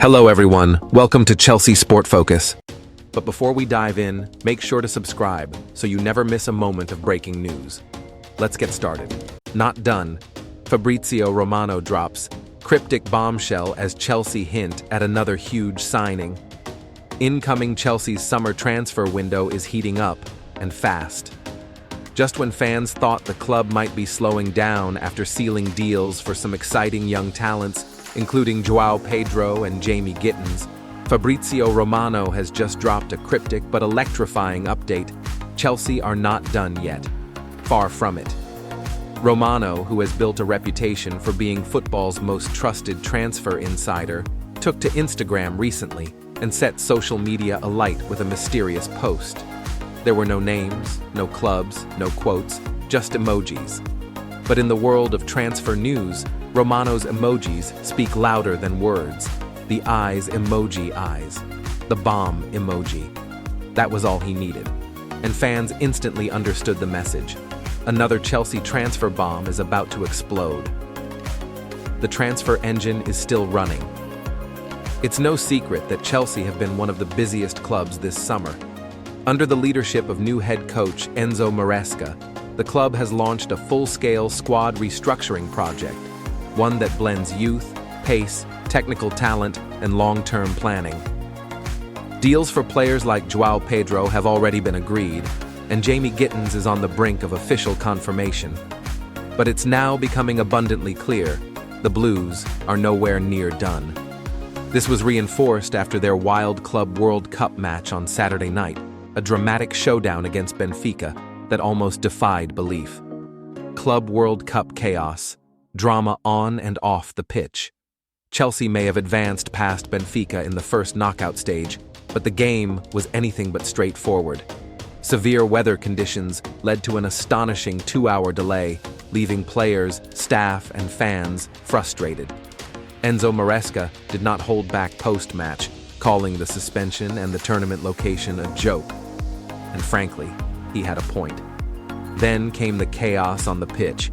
Hello everyone, welcome to Chelsea Sport Focus. But before we dive in, make sure to subscribe so you never miss a moment of breaking news. Let's get started. Not done. Fabrizio Romano drops cryptic bombshell as Chelsea hint at another huge signing. Incoming Chelsea's summer transfer window is heating up, and fast. Just when fans thought the club might be slowing down after sealing deals for some exciting young talents, including João Pedro and Jamie Gittins, Fabrizio Romano has just dropped a cryptic but electrifying update. Chelsea are not done yet. Far from it. Romano, who has built a reputation for being football's most trusted transfer insider, took to Instagram recently and set social media alight with a mysterious post. There were no names, no clubs, no quotes, just emojis. But in the world of transfer news, Romano's emojis speak louder than words. The eyes emoji eyes. The bomb emoji. That was all he needed. And fans instantly understood the message. Another Chelsea transfer bomb is about to explode. The transfer engine is still running. It's no secret that Chelsea have been one of the busiest clubs this summer. Under the leadership of new head coach Enzo Marresca, the club has launched a full-scale squad restructuring project, one that blends youth, pace, technical talent, and long-term planning. Deals for players like João Pedro have already been agreed, and Jamie Gittins is on the brink of official confirmation. But it's now becoming abundantly clear the Blues are nowhere near done. This was reinforced after their Wild Club World Cup match on Saturday night, a dramatic showdown against Benfica that almost defied belief. Club World Cup chaos, drama on and off the pitch. Chelsea may have advanced past Benfica in the first knockout stage, but the game was anything but straightforward. Severe weather conditions led to an astonishing 2-hour delay, leaving players, staff, and fans frustrated. Enzo Marresca did not hold back post-match, calling the suspension and the tournament location a joke. And frankly, he had a point. Then came the chaos on the pitch.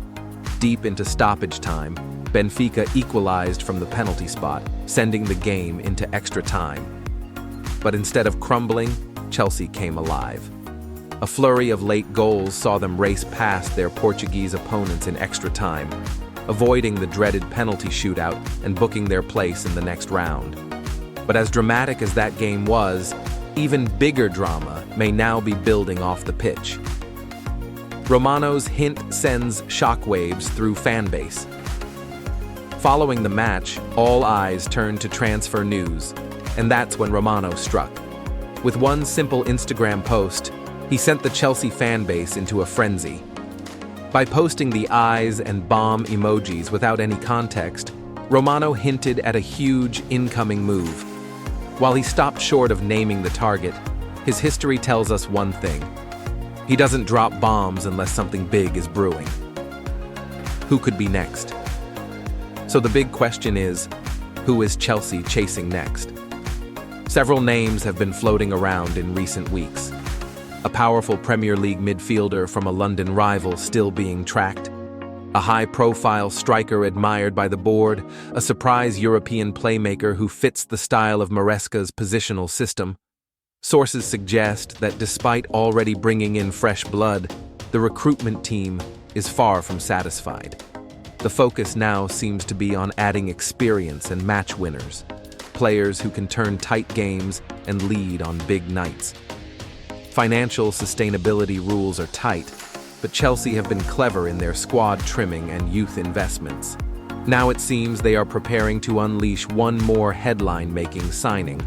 Deep into stoppage time, Benfica equalized from the penalty spot, sending the game into extra time. But instead of crumbling, Chelsea came alive. A flurry of late goals saw them race past their Portuguese opponents in extra time, avoiding the dreaded penalty shootout and booking their place in the next round. But as dramatic as that game was, even bigger drama may now be building off the pitch. Romano's hint sends shockwaves through fanbase. Following the match, all eyes turned to transfer news, and that's when Romano struck. With one simple Instagram post, he sent the Chelsea fanbase into a frenzy. By posting the eyes and bomb emojis without any context, Romano hinted at a huge incoming move. While he stopped short of naming the target, his history tells us one thing. He doesn't drop bombs unless something big is brewing. Who could be next? So the big question is, who is Chelsea chasing next? Several names have been floating around in recent weeks. A powerful Premier League midfielder from a London rival still being tracked, a high-profile striker admired by the board, a surprise European playmaker who fits the style of Maresca's positional system. Sources suggest that despite already bringing in fresh blood, the recruitment team is far from satisfied. The focus now seems to be on adding experience and match winners, players who can turn tight games and lead on big nights. Financial sustainability rules are tight, but Chelsea have been clever in their squad trimming and youth investments. Now it seems they are preparing to unleash one more headline-making signing,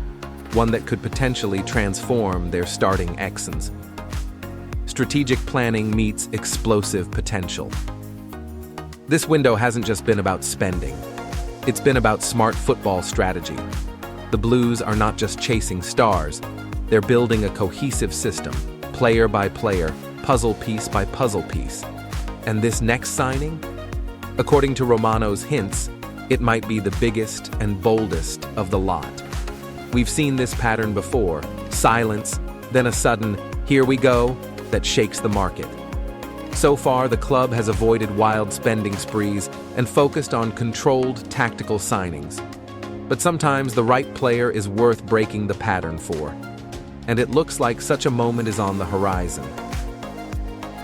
one that could potentially transform their starting X's. Strategic planning meets explosive potential. This window hasn't just been about spending. It's been about smart football strategy. The Blues are not just chasing stars, they're building a cohesive system, player by player, puzzle piece by puzzle piece. And this next signing? According to Romano's hints, it might be the biggest and boldest of the lot. We've seen this pattern before, silence, then a sudden, here we go, that shakes the market. So far, the club has avoided wild spending sprees and focused on controlled tactical signings. But sometimes the right player is worth breaking the pattern for. And it looks like such a moment is on the horizon.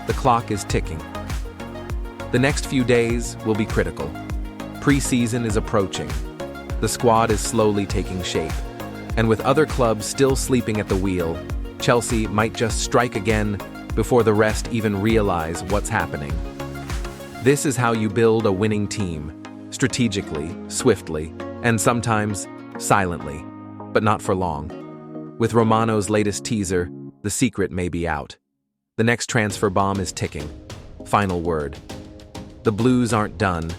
The clock is ticking. The next few days will be critical. Pre-season is approaching. The squad is slowly taking shape. And with other clubs still sleeping at the wheel, Chelsea might just strike again before the rest even realize what's happening. This is how you build a winning team, strategically, swiftly, and sometimes silently, but not for long. With Romano's latest teaser, the secret may be out. The next transfer bomb is ticking. Final word. The Blues aren't done,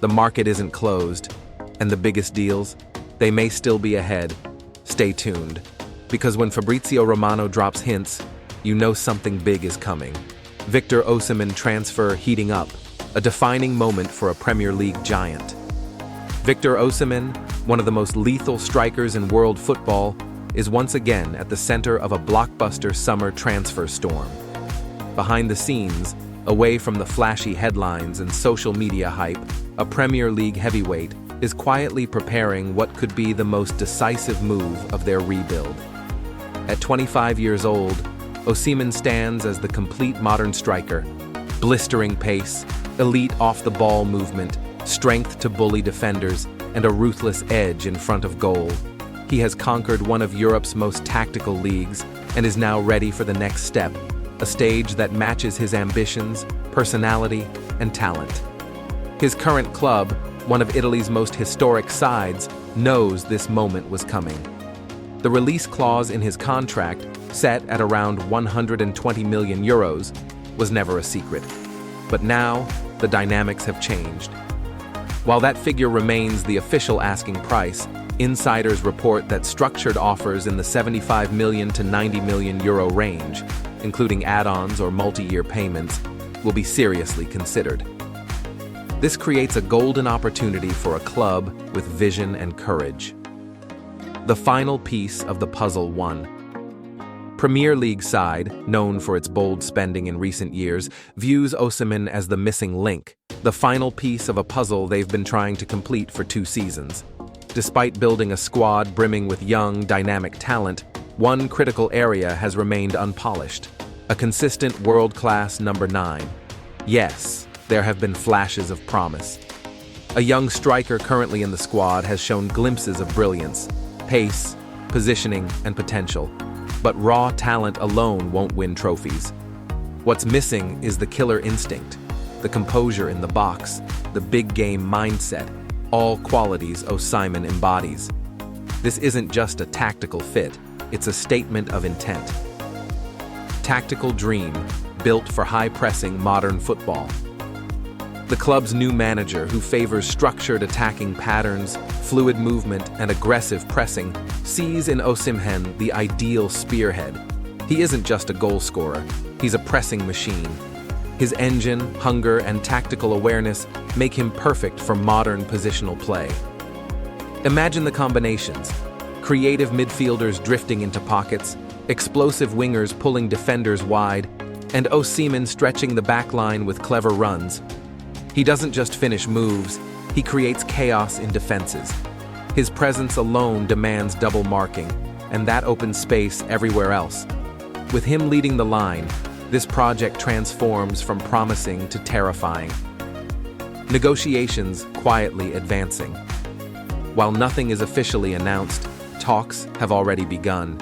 the market isn't closed, and the biggest deals, they may still be ahead. Stay tuned, because when Fabrizio Romano drops hints, you know something big is coming. Victor Osimhen transfer heating up, a defining moment for a Premier League giant. Victor Osimhen, one of the most lethal strikers in world football, is once again at the center of a blockbuster summer transfer storm. Behind the scenes, away from the flashy headlines and social media hype, a Premier League heavyweight is quietly preparing what could be the most decisive move of their rebuild. At 25 years old, Osimhen stands as the complete modern striker. Blistering pace, elite off-the-ball movement, strength to bully defenders, and a ruthless edge in front of goal. He has conquered one of Europe's most tactical leagues and is now ready for the next step, a stage that matches his ambitions, personality, and talent. His current club, one of Italy's most historic sides, knows this moment was coming. The release clause in his contract, set at around 120 million euros, was never a secret. But now, the dynamics have changed. While that figure remains the official asking price, insiders report that structured offers in the 75 million to 90 million euro range, including add-ons or multi-year payments, will be seriously considered. This creates a golden opportunity for a club with vision and courage. The final piece of the puzzle won. Premier League side, known for its bold spending in recent years, views Osimhen as the missing link, the final piece of a puzzle they've been trying to complete for 2 seasons. Despite building a squad brimming with young, dynamic talent, one critical area has remained unpolished: a consistent world-class number 9. Yes, there have been flashes of promise. A young striker currently in the squad has shown glimpses of brilliance, pace, positioning, and potential. But raw talent alone won't win trophies. What's missing is the killer instinct, the composure in the box, the big game mindset, all qualities Osimhen embodies. This isn't just a tactical fit, it's a statement of intent. Tactical dream, built for high-pressing modern football. The club's new manager, who favors structured attacking patterns, fluid movement, and aggressive pressing, sees in Osimhen the ideal spearhead. He isn't just a goal scorer, he's a pressing machine. His engine, hunger, and tactical awareness make him perfect for modern positional play. Imagine the combinations: creative midfielders drifting into pockets, explosive wingers pulling defenders wide, and Osimhen stretching the backline with clever runs. He doesn't just finish moves, he creates chaos in defenses. His presence alone demands double marking, and that opens space everywhere else. With him leading the line, this project transforms from promising to terrifying. Negotiations quietly advancing. While nothing is officially announced, talks have already begun.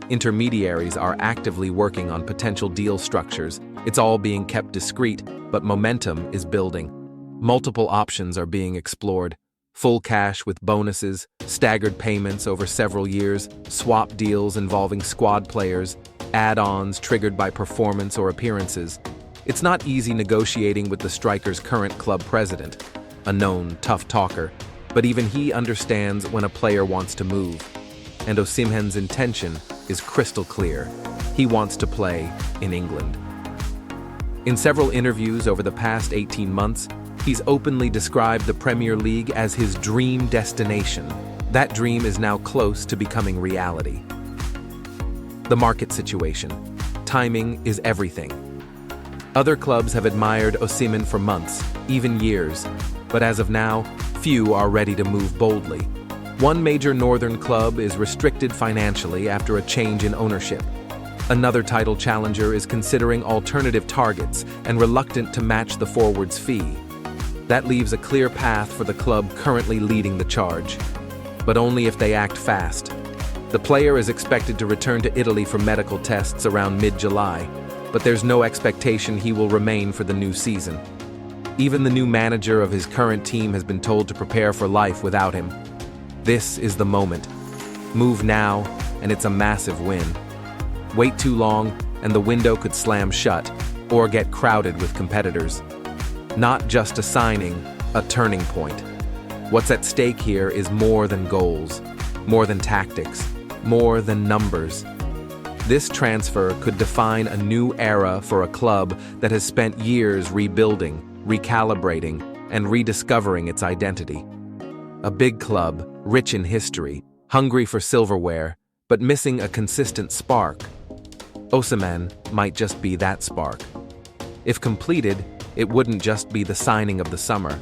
Intermediaries are actively working on potential deal structures. It's all being kept discreet, but momentum is building. Multiple options are being explored: full cash with bonuses, staggered payments over several years, swap deals involving squad players, add-ons triggered by performance or appearances. It's not easy negotiating with the striker's current club president, a known tough talker, but even he understands when a player wants to move. And Osimhen's intention is crystal clear. He wants to play in England. In several interviews over the past 18 months, he's openly described the Premier League as his dream destination. That dream is now close to becoming reality. The market situation. Timing is everything. Other clubs have admired Osimhen for months, even years, but as of now, few are ready to move boldly. One major northern club is restricted financially after a change in ownership. Another title challenger is considering alternative targets and reluctant to match the forward's fee. That leaves a clear path for the club currently leading the charge, but only if they act fast. The player is expected to return to Italy for medical tests around mid-July, but there's no expectation he will remain for the new season. Even the new manager of his current team has been told to prepare for life without him. This is the moment. Move now, and it's a massive win. Wait too long, and the window could slam shut, or get crowded with competitors. Not just a signing, a turning point. What's at stake here is more than goals, more than tactics, more than numbers. This transfer could define a new era for a club that has spent years rebuilding, recalibrating, and rediscovering its identity. A big club, rich in history, hungry for silverware, but missing a consistent spark. Osimhen might just be that spark. If completed, it wouldn't just be the signing of the summer.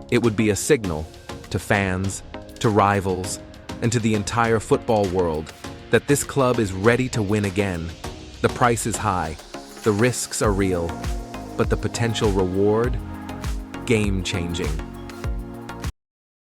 It would be a signal to fans, to rivals, and to the entire football world that this club is ready to win again. The price is high, the risks are real, but the potential reward? Game-changing.